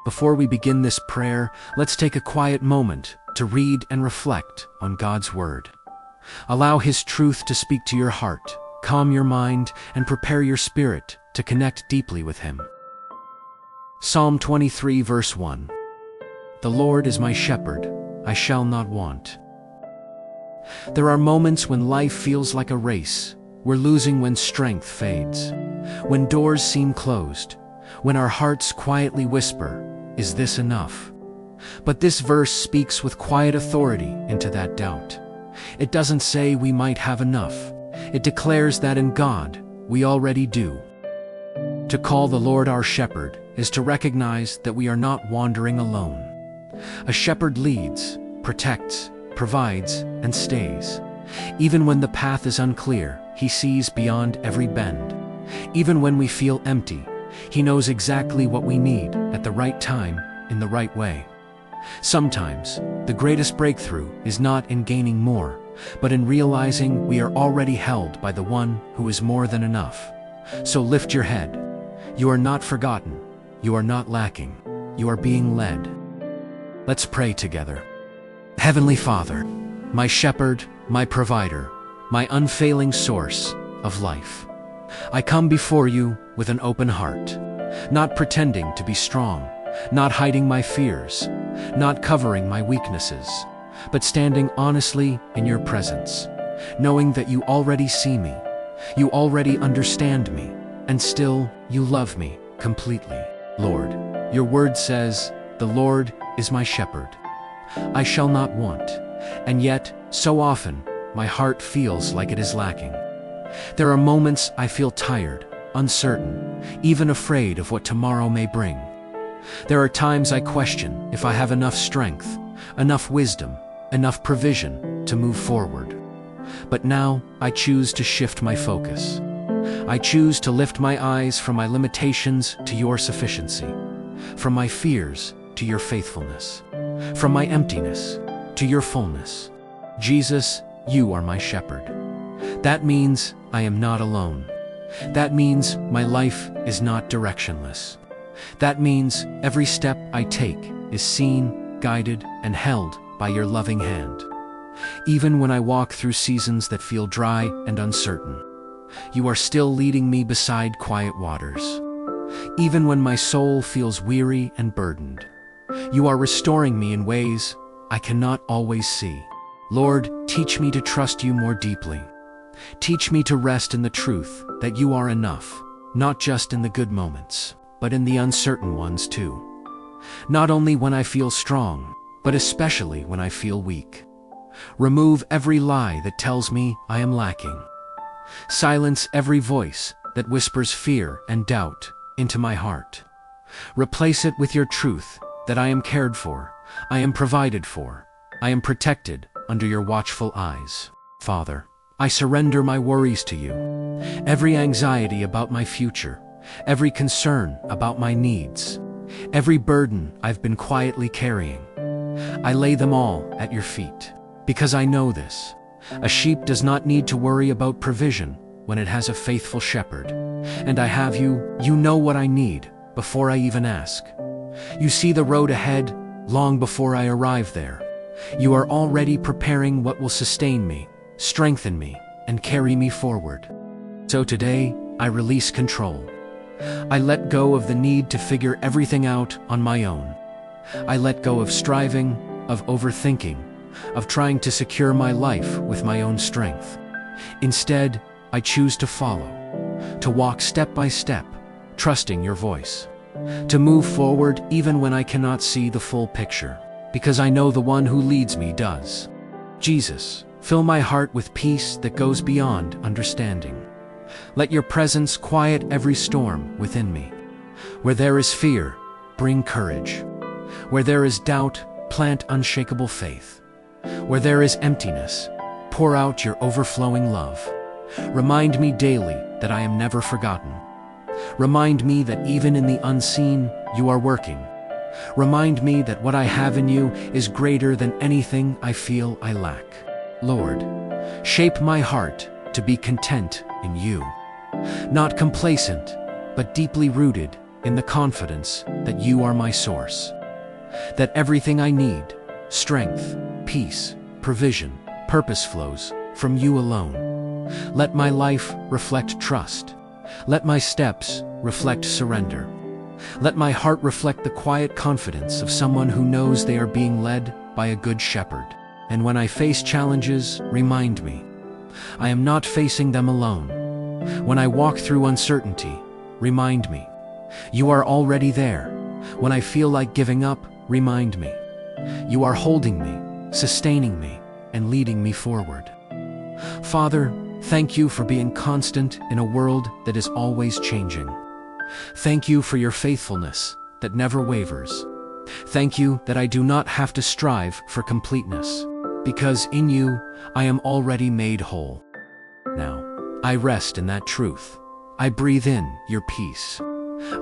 Before we begin this prayer, let's take a quiet moment to read and reflect on God's Word. Allow His truth to speak to your heart, calm your mind, and prepare your spirit to connect deeply with Him. Psalm 23, verse 1. The Lord is my shepherd, I shall not want. There are moments when life feels like a race. We're losing when strength fades, when doors seem closed, when our hearts quietly whisper, "Is this enough?" But this verse speaks with quiet authority into that doubt. It doesn't say we might have enough. It declares that in God, we already do. To call the Lord our shepherd is to recognize that we are not wandering alone. A shepherd leads, protects, provides, and stays. Even when the path is unclear, He sees beyond every bend. Even when we feel empty, He knows exactly what we need at the right time, in the right way. Sometimes, the greatest breakthrough is not in gaining more, but in realizing we are already held by the One who is more than enough. So lift your head. You are not forgotten. You are not lacking. You are being led. Let's pray together. Heavenly Father, my shepherd, my provider, my unfailing source of life, I come before you with an open heart, not pretending to be strong, not hiding my fears, not covering my weaknesses, but standing honestly in your presence, knowing that you already see me, you already understand me, and still you love me completely. Lord, your word says, "The Lord is my shepherd. I shall not want," and yet, so often, my heart feels like it is lacking. There are moments I feel tired, uncertain, even afraid of what tomorrow may bring. There are times I question if I have enough strength, enough wisdom, enough provision to move forward. But now I choose to shift my focus. I choose to lift my eyes from my limitations to your sufficiency, from my fears to your faithfulness, from my emptiness to your fullness. Jesus, you are my shepherd. That means I am not alone. That means my life is not directionless. That means every step I take is seen, guided, and held by your loving hand. Even when I walk through seasons that feel dry and uncertain, you are still leading me beside quiet waters. Even when my soul feels weary and burdened, you are restoring me in ways I cannot always see. Lord, teach me to trust you more deeply. Teach me to rest in the truth that you are enough, not just in the good moments, but in the uncertain ones too. Not only when I feel strong, but especially when I feel weak. Remove every lie that tells me I am lacking. Silence every voice that whispers fear and doubt into my heart. Replace it with your truth that I am cared for, I am provided for, I am protected under your watchful eyes. Father, I surrender my worries to you. Every anxiety about my future, every concern about my needs, every burden I've been quietly carrying, I lay them all at your feet. Because I know this, a sheep does not need to worry about provision when it has a faithful shepherd. And I have you, you know what I need before I even ask. You see the road ahead long before I arrive there. You are already preparing what will sustain me, strengthen me, and carry me forward. So today, I release control. I let go of the need to figure everything out on my own. I let go of striving, of overthinking, of trying to secure my life with my own strength. Instead, I choose to follow, to walk step by step, trusting your voice, to move forward even when I cannot see the full picture, because I know the one who leads me does. Jesus, fill my heart with peace that goes beyond understanding. Let your presence quiet every storm within me. Where there is fear, bring courage. Where there is doubt, plant unshakable faith. Where there is emptiness, pour out your overflowing love. Remind me daily that I am never forgotten. Remind me that even in the unseen, you are working. Remind me that what I have in you is greater than anything I feel I lack. Lord, shape my heart to be content in you. Not complacent, but deeply rooted in the confidence that you are my source, that everything I need, strength, peace, provision, purpose flows from you alone. Let my life reflect trust. Let my steps reflect surrender. Let my heart reflect the quiet confidence of someone who knows they are being led by a good shepherd. And when I face challenges, remind me, I am not facing them alone. When I walk through uncertainty, remind me, you are already there. When I feel like giving up, remind me, you are holding me, sustaining me, and leading me forward. Father, thank you for being constant in a world that is always changing. Thank you for your faithfulness that never wavers. Thank you that I do not have to strive for completeness, because in you I am already made whole. Now, I rest in that truth. I breathe in your peace.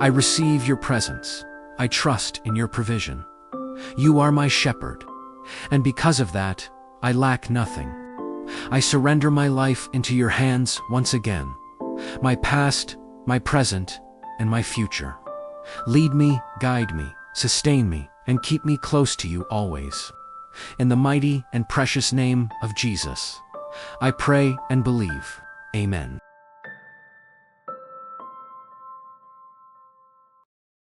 I receive your presence. I trust in your provision. You are my shepherd, and because of that, I lack nothing. I surrender my life into your hands once again, my past, my present, and my future. Lead me, guide me, sustain me, and keep me close to you always. In the mighty and precious name of Jesus, I pray and believe. Amen.